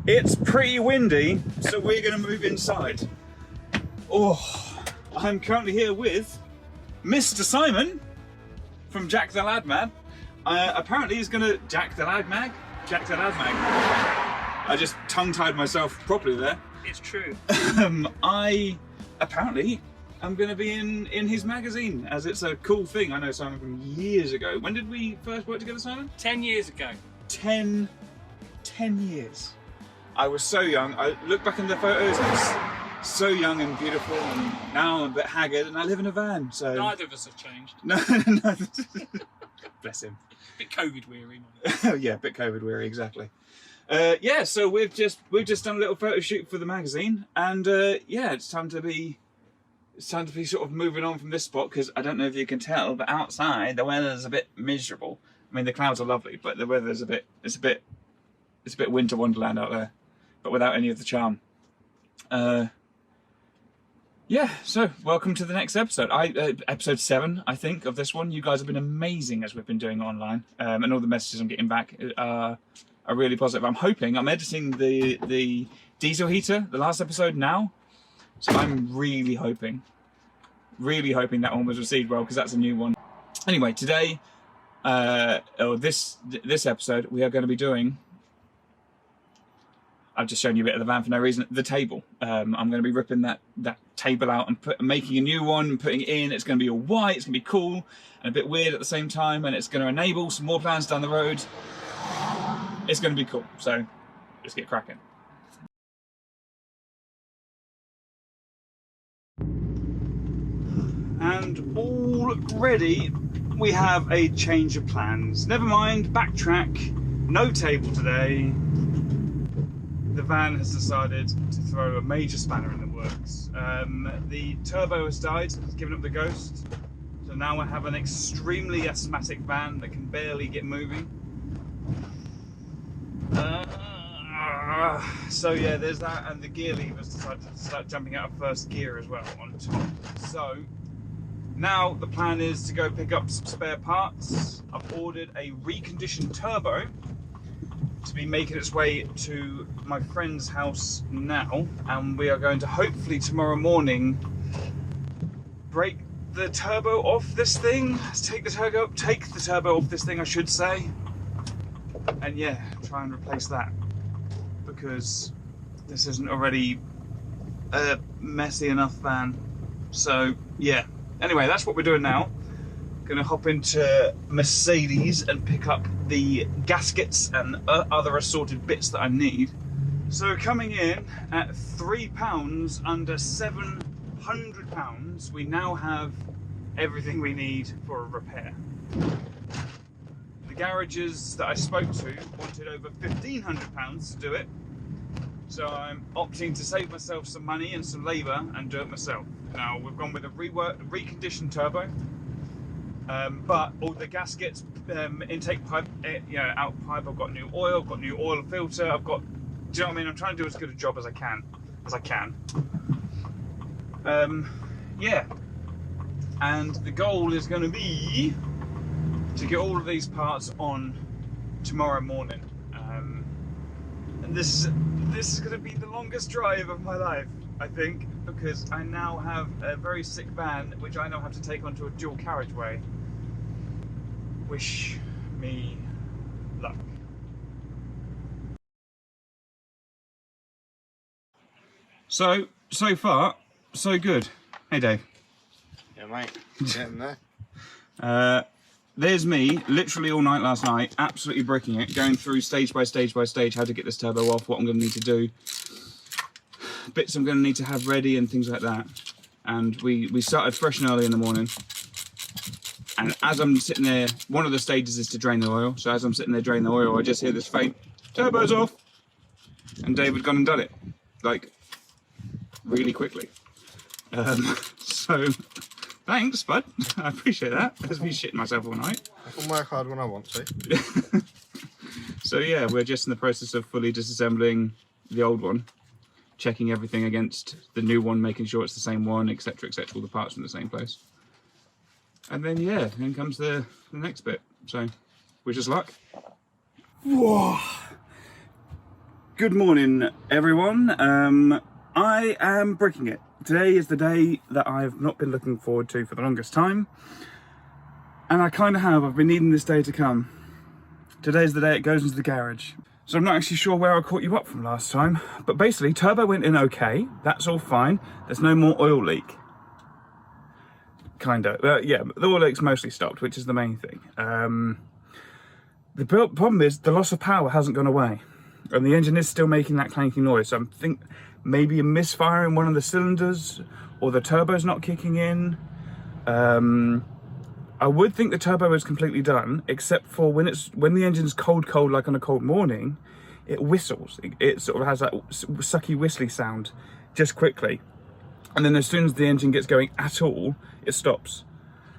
It's pretty windy, so we're going to move inside. Oh, I'm currently here with Mr. Simon from Jack the Lad Man. Apparently he's going to Jack the Lad Mag? Jack the Lad Mag. I just tongue-tied myself properly there. It's true. I'm going to be in his magazine, as it's a cool thing. I know Simon from years ago. When did we first work together, Simon? 10 years ago. 10 years. I was so young. I look back in the photos, I was so young and beautiful, and now I'm a bit haggard, and I live in a van, so... Neither of us have changed. No. Bless him. Bit COVID weary. Oh yeah, a bit COVID weary, exactly. Yeah, so we've just done a little photo shoot for the magazine, and yeah, it's time to be sort of moving on from this spot, because I don't know if you can tell, but outside the weather's a bit miserable. I mean, the clouds are lovely, but the weather's a bit winter wonderland out there, but without any of the charm. Yeah, so welcome to the next episode. Episode 7, I think, of this one. You guys have been amazing as we've been doing it online, and all the messages I'm getting back are really positive. I'm editing the diesel heater, the last episode now, so I'm really hoping that one was received well, because that's a new one. Anyway, today, or this episode, we are going to be doing... I've just shown you a bit of the van for no reason. The table. I'm going to be ripping that table out and making a new one and putting it in. It's going to be all white. It's going to be cool and a bit weird at the same time. And it's going to enable some more plans down the road. It's going to be cool. So let's get cracking. And already we have a change of plans. Never mind, backtrack. No table today. The van has decided to throw a major spanner in the works. The turbo has died, it's given up the ghost. So now I have an extremely asthmatic van that can barely get moving. So yeah, there's that, and the gear levers decided to start jumping out of first gear as well on top. So now the plan is to go pick up some spare parts. I've ordered a reconditioned turbo to be making its way to my friend's house now, and we are going to hopefully tomorrow morning break the turbo off this thing, take the turbo off this thing, I should say, and yeah, try and replace that, because this isn't already a messy enough van. So yeah, anyway, that's what we're doing now. Gonna hop into Mercedes and pick up the gaskets and other assorted bits that I need. So coming in at £3 under £700, we now have everything we need for a repair. The garages that I spoke to wanted over £1,500 to do it, so I'm opting to save myself some money and some labour and do it myself. Now we've gone with a reconditioned turbo. But all the gaskets, intake pipe, out pipe, I've got new oil, filter, do you know what I mean? I'm trying to do as good a job as I can. Yeah. And the goal is going to be to get all of these parts on tomorrow morning. And this is going to be the longest drive of my life, I think, because I now have a very sick van which I now have to take onto a dual carriageway. Wish me luck. So far, so good. Hey Dave. Yeah mate, getting there. There's me, literally all night last night, absolutely bricking it, going through stage by stage by stage how to get this turbo off, what I'm going to need to do, bits I'm going to need to have ready and things like that. And we started fresh and early in the morning, and as I'm sitting there, one of the stages is to drain the oil, so as I'm sitting there draining the oil, I just hear this faint, turbo's off, and Dave had gone and done it, like, really quickly. So thanks bud, I appreciate that. I've been shitting myself all night. I can work hard when I want to. So yeah, we're just in the process of fully disassembling the old one, checking everything against the new one, making sure it's the same one, etc, etc, all the parts from the same place. And then yeah, then comes the next bit. So wish us luck. Whoa. Good morning, everyone. I am breaking it. Today is the day that I've not been looking forward to for the longest time. And I kind of have. I've been needing this day to come. Today's the day it goes into the garage. So I'm not actually sure where I caught you up from last time. But basically, turbo went in okay. That's all fine. There's no more oil leak. Kind of. Yeah, the oil leak's mostly stopped, which is the main thing. The problem is the loss of power hasn't gone away. And the engine is still making that clanky noise. So I think maybe a misfire in one of the cylinders, or the turbo's not kicking in. I would think the turbo is completely done, except for when the engine's cold, like on a cold morning, it whistles. It sort of has that sucky whistly sound just quickly. And then as soon as the engine gets going at all, it stops.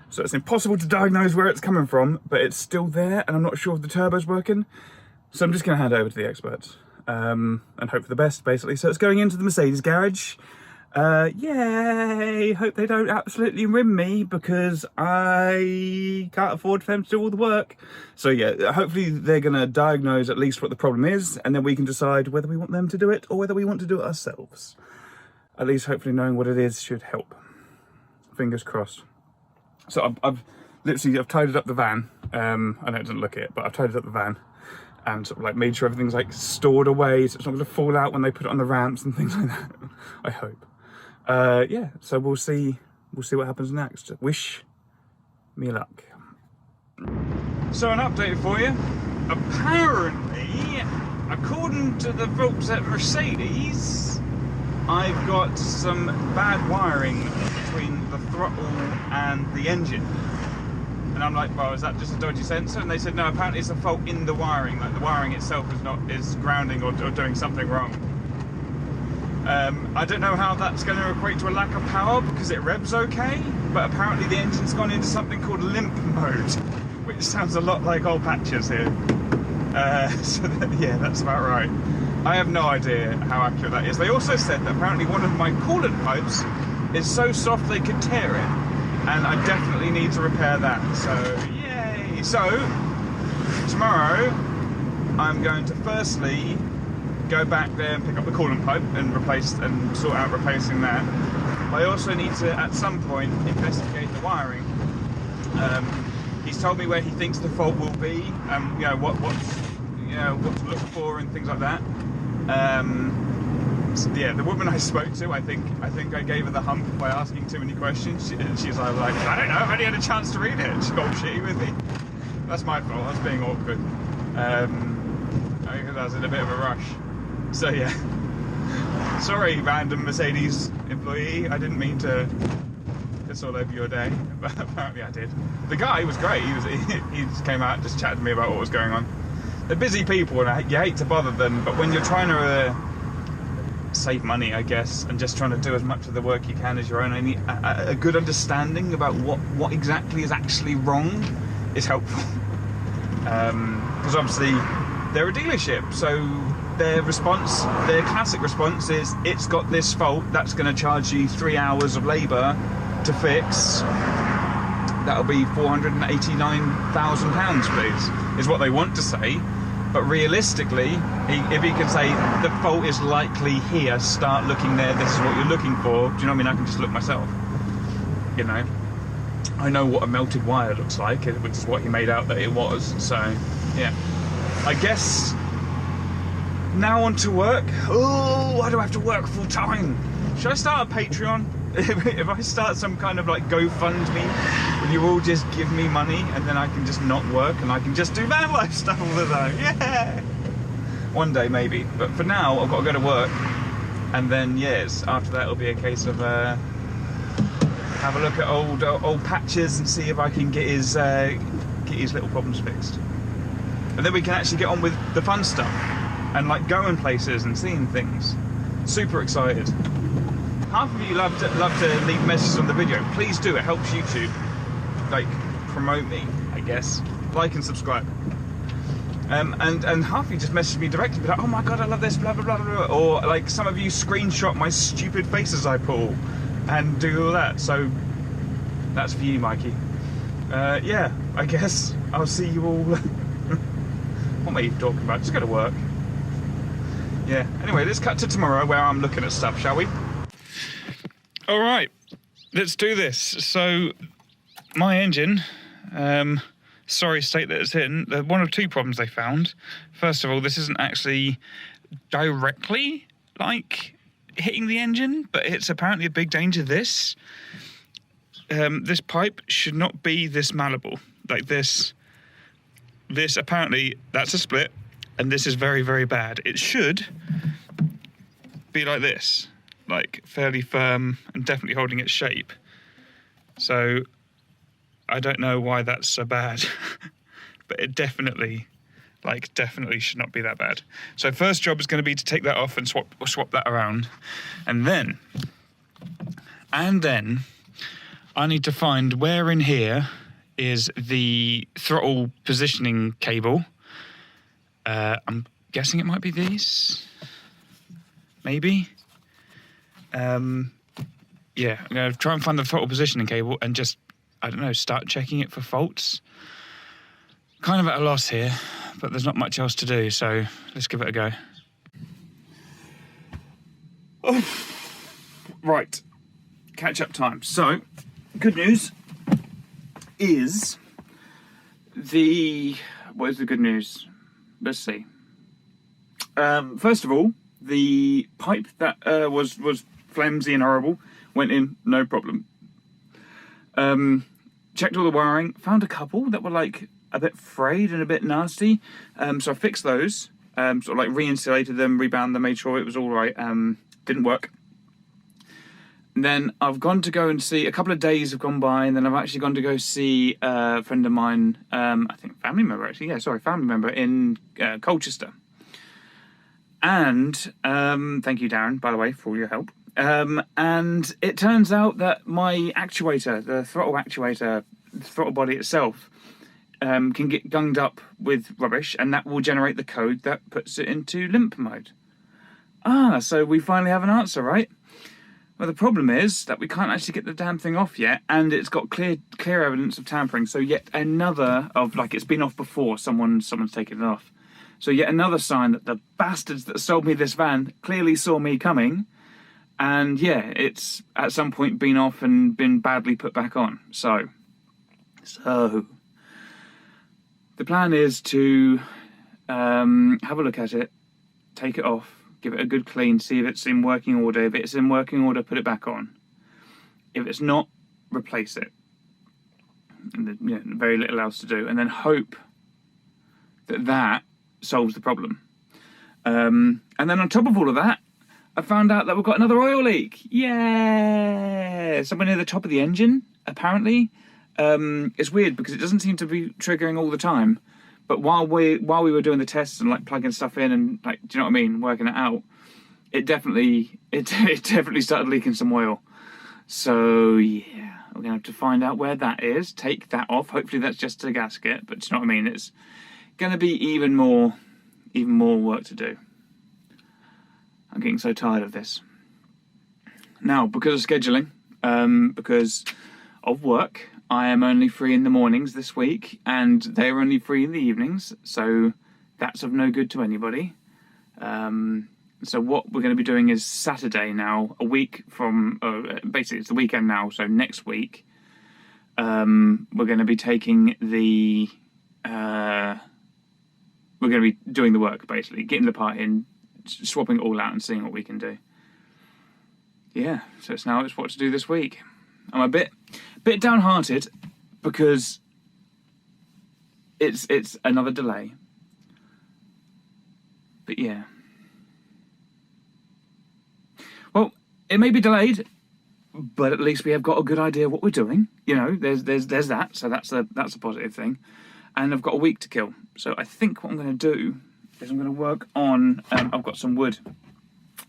So it's impossible to diagnose where it's coming from, but it's still there, and I'm not sure if the turbo's working. So I'm just going to hand over to the experts and hope for the best, basically. So it's going into the Mercedes garage. Yay! Hope they don't absolutely rim me, because I can't afford for them to do all the work. So yeah, hopefully they're going to diagnose at least what the problem is, and then we can decide whether we want them to do it or whether we want to do it ourselves. At least hopefully knowing what it is should help. Fingers crossed. So I've tidied up the van. I know it doesn't look it, but I've tidied up the van. And sort of like made sure everything's like stored away, so it's not going to fall out when they put it on the ramps and things like that. I hope. Yeah, so we'll see what happens next. Wish me luck. So an update for you. Apparently, according to the folks at Mercedes, I've got some bad wiring between the throttle and the engine. And I'm like, well, is that just a dodgy sensor? And they said, no, apparently it's a fault in the wiring. Like the wiring itself is grounding or doing something wrong. I don't know how that's going to equate to a lack of power, because it revs okay, but apparently the engine's gone into something called LIMP mode, which sounds a lot like old patches here. Yeah, that's about right. I have no idea how accurate that is. They also said that apparently one of my coolant pipes is so soft they could tear it. And I definitely need to repair that, so yay! So, tomorrow, I'm going to firstly go back there and pick up the coolant pipe and sort out replacing that. I also need to, at some point, investigate the wiring. He's told me where he thinks the fault will be, you know, what to look for and things like that. So yeah, the woman I spoke to, I think I gave her the hump by asking too many questions. She's like, I don't know, I've only had a chance to read it. She got shitty with me. That's my fault, I was being awkward. Because I was in a bit of a rush. So yeah. Sorry, random Mercedes employee, I didn't mean to piss all over your day, but apparently I did. The guy was great, he just came out and just chatted to me about what was going on. They're busy people, and you hate to bother them, but when you're trying to save money, I guess, and just trying to do as much of the work you can as your own, I need a good understanding about what exactly is actually wrong is helpful. Because obviously they're a dealership, so their classic response is, it's got this fault, that's going to charge you 3 hours of labour to fix. That'll be £489,000, please, is what they want to say. But realistically, if he can say, the fault is likely here, start looking there, this is what you're looking for, do you know what I mean? I can just look myself, you know? I know what a melted wire looks like, which is what he made out that it was, so, yeah. I guess, now on to work. Oh, why do I have to work full time? Should I start a Patreon? If I start some kind of like GoFundMe, will you all just give me money and then I can just not work and I can just do van life stuff all the time? Yeah! One day maybe, but for now I've got to go to work, and then yes, after that it'll be a case of have a look at old patches and see if I can get his little problems fixed. And then we can actually get on with the fun stuff and like going places and seeing things. Super excited. Half of you love to leave messages on the video. Please do, it helps YouTube like promote me, I guess. Like and subscribe. And half of you just message me directly, be like, oh my god, I love this, blah blah blah blah. Or like some of you screenshot my stupid faces I pull and do all that. So that's for you, Mikey. Yeah, I guess I'll see you all. What am I even talking about? Just go to work. Yeah. Anyway, let's cut to tomorrow where I'm looking at stuff, shall we? All right, let's do this. So, my engine, sorry state that it's in, one of two problems they found. First of all, this isn't actually directly, like, hitting the engine, but it's apparently a big danger. This pipe should not be this malleable. Like this apparently, that's a split, and this is very, very bad. It should be like this, like fairly firm and definitely holding its shape. So I don't know why that's so bad, but it definitely should not be that bad. So first job is going to be to take that off and swap that around, and then I need to find where in here is the throttle positioning cable. I'm guessing it might be these, maybe. Yeah, I'm going to try and find the throttle positioning cable and just, I don't know, start checking it for faults. Kind of at a loss here, but there's not much else to do, so let's give it a go. Oh, right, catch up time. So, good news is what is the good news? Let's see. First of all, the pipe that was flimsy and horrible went in, no problem. Checked all the wiring, found a couple that were like a bit frayed and a bit nasty. So I fixed those, sort of like re-insulated them, rebound them, made sure it was all right. Didn't work. And then I've gone to go and see, a couple of days have gone by, and then I've actually gone to go see a friend of mine, I think family member actually, family member in Colchester. And thank you, Darren, by the way, for all your help. And it turns out that my actuator, the throttle body itself, can get gunged up with rubbish, and that will generate the code that puts it into LIMP mode. So we finally have an answer, right? Well, the problem is that we can't actually get the damn thing off yet, and it's got clear evidence of tampering. So yet another of, like, it's been off before, someone's taken it off. So yet another sign that the bastards that sold me this van clearly saw me coming, and yeah, it's at some point been off and been badly put back on. So the plan is to have a look at it, take it off, give it a good clean, see if it's in working order. If it's in working order, put it back on. If it's not, replace it. And very little else to do. And then hope that solves the problem. And then on top of all of that, I found out that we've got another oil leak. Yeah! Somewhere near the top of the engine, apparently. It's weird because it doesn't seem to be triggering all the time. But while we were doing the tests and like plugging stuff in and like, do you know what I mean, working it out, it definitely started leaking some oil. So yeah, we're gonna have to find out where that is, take that off. Hopefully that's just a gasket, but do you know what I mean? It's gonna be even more work to do. I'm getting so tired of this. Now, because of scheduling, because of work, I am only free in the mornings this week, and they're only free in the evenings, so that's of no good to anybody. So what we're going to be doing is Saturday now, a week from, basically it's the weekend now, so next week, we're going to be taking the, we're going to be doing the work, basically, getting the part in, swapping it all out and seeing what we can do. Yeah, so it's what to do this week. I'm a bit downhearted because it's another delay. But yeah. Well, it may be delayed, but at least we have got a good idea what we're doing. You know, there's that, so that's a positive thing. And I've got a week to kill. So I think what I'm going to do is I'm going to work on, I've got some wood,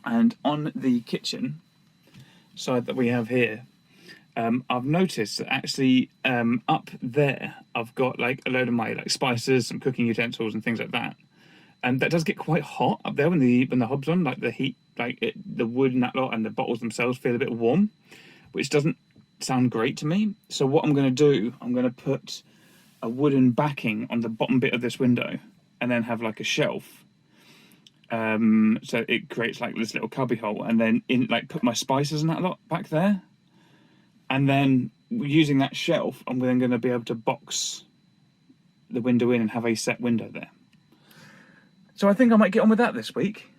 and on the kitchen side that we have here, I've noticed that actually up there I've got like a load of my like spices and cooking utensils and things like that, and that does get quite hot up there when the hob's on, like the heat, like the wood and that lot, and the bottles themselves feel a bit warm, which doesn't sound great to me. So what I'm going to do, I'm going to put a wooden backing on the bottom bit of this window, and then have like a shelf, So it creates like this little cubby hole, and then put my spices and that lot back there. And then using that shelf, I'm then going to be able to box the window in and have a set window there. So I think I might get on with that this week.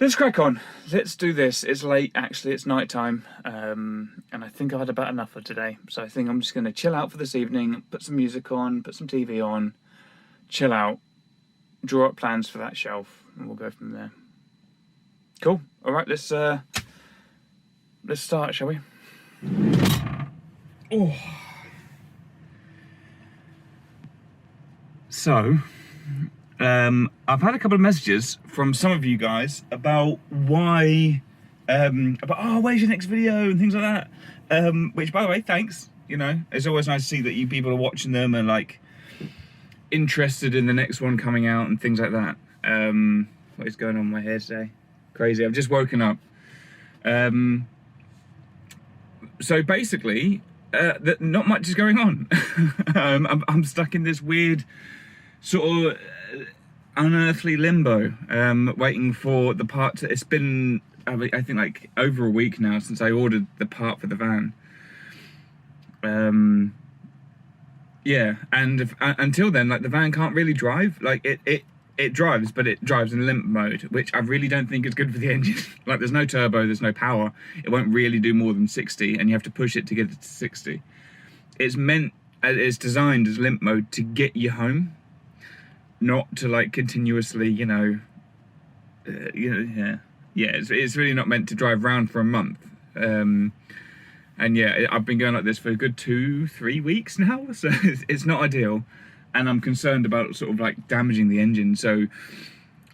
Let's crack on. Let's do this. It's late, actually. It's night time. And I think I've had about enough for today. So I think I'm just going to chill out for this evening, put some music on, put some TV on, chill out, draw up plans for that shelf, and we'll go from there. Cool. All right, let's start, shall we? Oh. So, I've had a couple of messages from some of you guys about where's your next video and things like that. Which, by the way, thanks. You know, it's always nice to see that you people are watching them and like interested in the next one coming out and things like that. What is going on with my hair today? Crazy. I've just woken up. So basically, not much is going on. I'm stuck in this weird sort of unearthly limbo, waiting for the part to, it's been, I think like over a week now since I ordered the part for the van. Yeah, and until then, like the van can't really drive. Like it drives, but it drives in limp mode, which I really don't think is good for the engine. Like there's no turbo, there's no power. It won't really do more than 60, and you have to push it to get it to 60. It's designed as limp mode to get you home, not to like continuously, yeah. It's really not meant to drive around for a month. And yeah, I've been going like this for a good 2-3 weeks now, so it's not ideal. And I'm concerned about sort of like damaging the engine. So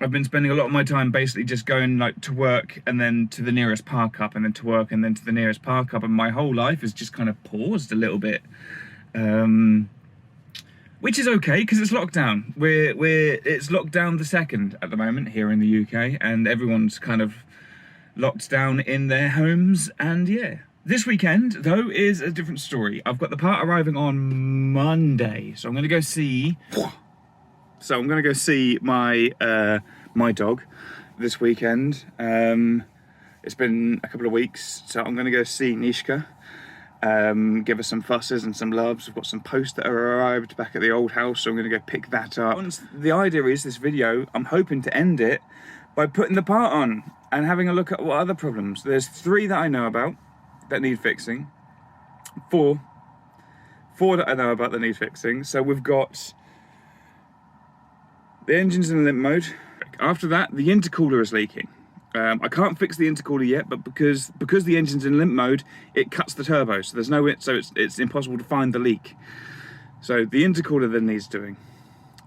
I've been spending a lot of my time basically just going like to work and then to the nearest park up and then to work and then to the nearest park up. And my whole life has just kind of paused a little bit. Which is okay because it's lockdown. It's lockdown the 2nd at the moment here in the UK, and everyone's kind of locked down in their homes. And yeah. This weekend, though, is a different story. I've got the part arriving on Monday, so I'm going to go see. So I'm going to go see my my dog this weekend. It's been a couple of weeks, so I'm going to go see Nishka. Give her some fusses and some loves. We've got some posts that have arrived back at the old house, so I'm going to go pick that up. The idea is this video, I'm hoping to end it by putting the part on and having a look at what other problems. There's 3 that I know about that need fixing. 4 that I know about that need fixing. So we've got the engine's in limp mode. After that, the intercooler is leaking. I can't fix the intercooler yet, but because the engine's in limp mode, it cuts the turbo. So there's it's impossible to find the leak. So the intercooler then needs doing.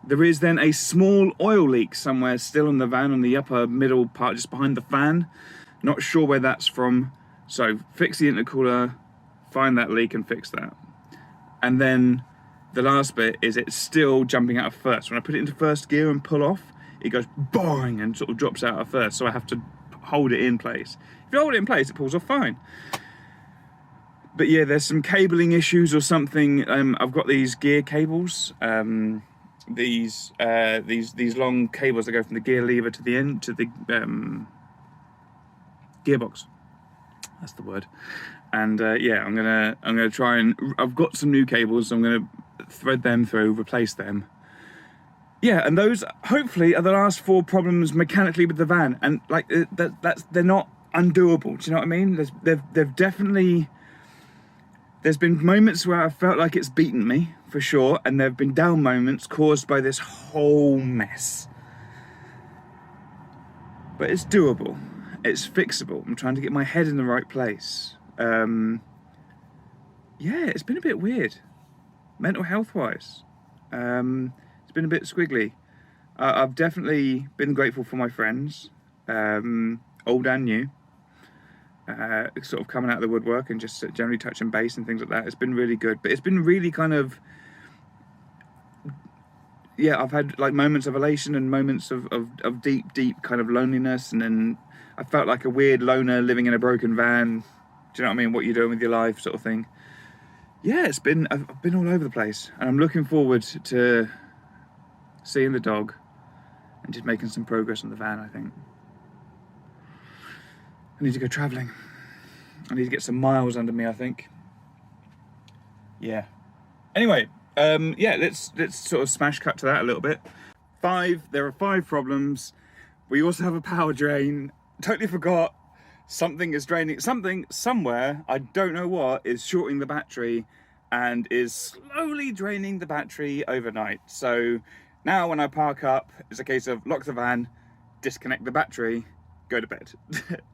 There is then a small oil leak somewhere still in the van on the upper middle part, just behind the fan. Not sure where that's from. So fix the intercooler, find that leak and fix that. And then the last bit is it's still jumping out of first. When I put it into first gear and pull off, it goes boing and sort of drops out of first. So I have to hold it in place. If you hold it in place, it pulls off fine. But yeah, there's some cabling issues or something. I've got these gear cables. These long cables that go from the gear lever to the end to the gearbox. That's the word. And yeah, I'm gonna try and I've got some new cables, so I'm gonna thread them through, replace them. Yeah, and those hopefully are the last 4 problems mechanically with the van, and like they're not undoable. Do you know what I mean? They've definitely. There's been moments where I felt like it's beaten me for sure, and there've been down moments caused by this whole mess. But it's doable. It's fixable. I'm trying to get my head in the right place. Yeah, it's been a bit weird, mental health wise. It's been a bit squiggly. I've definitely been grateful for my friends, old and new, sort of coming out of the woodwork and just generally touching base and things like that. It's been really good, but it's been really kind of, yeah, I've had like moments of elation and moments of deep kind of loneliness, and then I felt like a weird loner living in a broken van. Do you know what I mean? What you're doing with your life, sort of thing. Yeah, I've been all over the place, and I'm looking forward to seeing the dog, and just making some progress on the van, I think. I need to go travelling. I need to get some miles under me, I think. Yeah. Anyway, yeah, let's sort of smash cut to that a little bit. There are 5 problems. We also have a power drain. Totally forgot. Something is draining. Something somewhere, I don't know what, is shorting the battery and is slowly draining the battery overnight. So now when I park up, it's a case of lock the van, disconnect the battery, go to bed.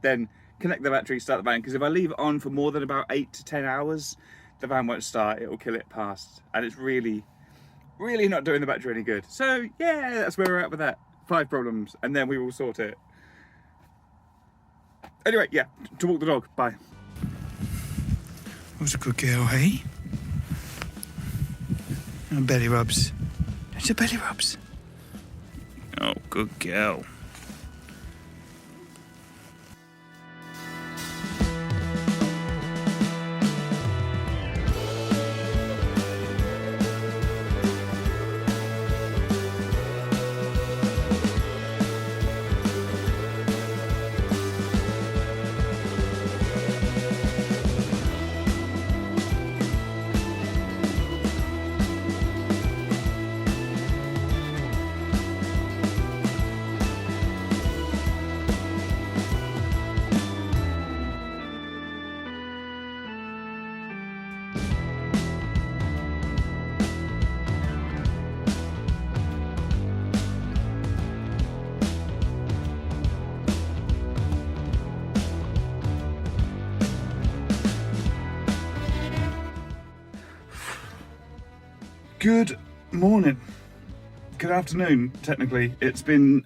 Then connect the battery, start the van. Because if I leave it on for more than about 8 to 10 hours, the van won't start. It will kill it past. And it's really, really not doing the battery any good. So yeah, that's where we're at with that. 5 problems, and then we will sort it. Anyway, yeah, to walk the dog. Bye. What's a good girl, hey? Oh, belly rubs. It's a belly rubs. Oh, good girl. Good morning. Good afternoon, technically. It's been,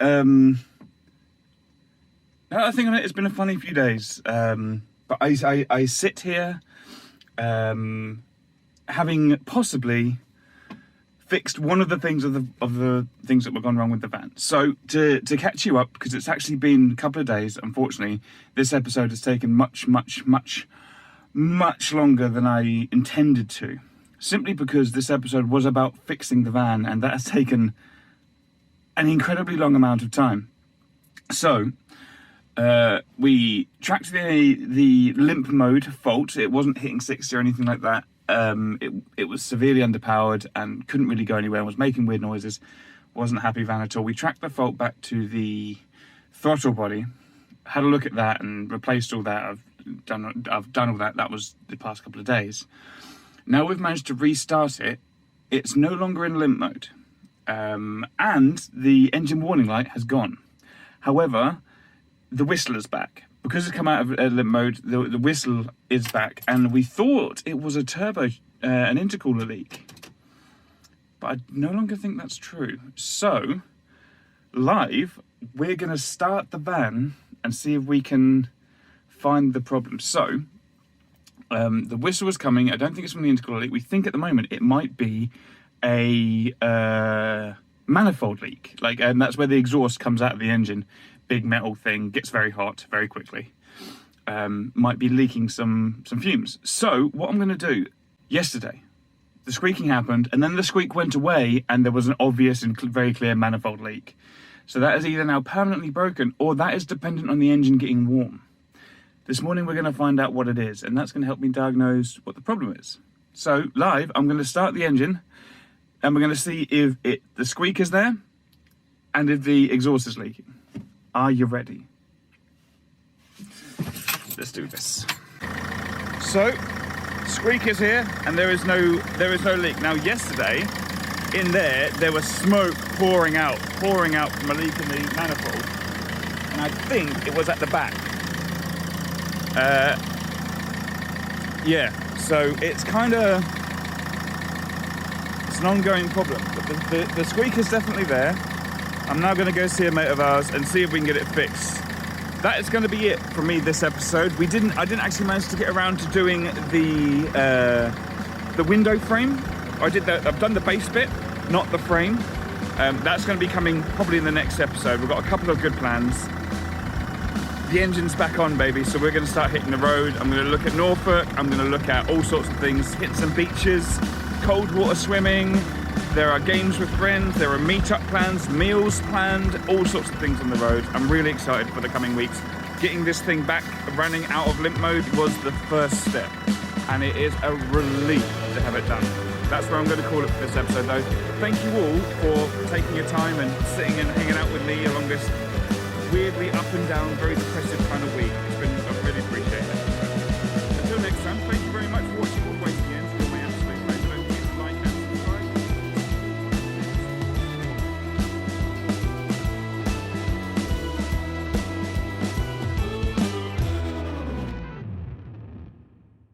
I think it's been a funny few days. But I sit here, having possibly fixed one of the things of the things that were gone wrong with the van. So to catch you up, because it's actually been a couple of days, unfortunately, this episode has taken much longer than I intended to. Simply because this episode was about fixing the van, and that has taken an incredibly long amount of time. So, we tracked the limp mode fault. It wasn't hitting 60 or anything like that. It was severely underpowered and couldn't really go anywhere and was making weird noises. Wasn't a happy van at all. We tracked the fault back to the throttle body, had a look at that and replaced all that. I've done all that. That was the past couple of days. Now we've managed to restart it. It's no longer in limp mode, and the engine warning light has gone. However, the whistle is back. Because it's come out of limp mode, the whistle is back, and we thought it was a turbo, an intercooler leak. But I no longer think that's true. So, live, we're going to start the van and see if we can find the problem. So, the whistle was coming. I don't think it's from the intercooler leak. We think at the moment it might be a manifold leak. And that's where the exhaust comes out of the engine. Big metal thing, gets very hot very quickly. Might be leaking some fumes. So what I'm going to do, yesterday, the squeaking happened, and then the squeak went away, and there was an obvious and very clear manifold leak. So that is either now permanently broken, or that is dependent on the engine getting warm. This morning we're going to find out what it is, and that's going to help me diagnose what the problem is. So, live, I'm going to start the engine, and we're going to see if the squeak is there, and if the exhaust is leaking. Are you ready? Let's do this. So, squeak is here, and there is no leak. Now, yesterday, in there was smoke pouring out from a leak in the manifold, and I think it was at the back. Yeah, so it's an ongoing problem, but the squeak is definitely there. I'm now going to go see a mate of ours and see if we can get it fixed. That is going to be it for me this episode. I didn't actually manage to get around to doing the window frame. I've done the base bit, not the frame. That's going to be coming probably in the next episode. We've got a couple of good plans. The engine's back on, baby, so we're going to start hitting the road. I'm going to look at Norfolk. I'm going to look at all sorts of things, hit some beaches, cold water swimming, There are games with friends, there are meet-up plans, meals planned, all sorts of things on the road. I'm really excited for the coming weeks. Getting this thing back running out of limp mode was the first step, and it is a relief to have it done. That's where I'm going to call it for this episode though. Thank you all for taking your time and sitting and hanging out with me along this weirdly up and down, very depressive kind of week. It's been, I really appreciate it.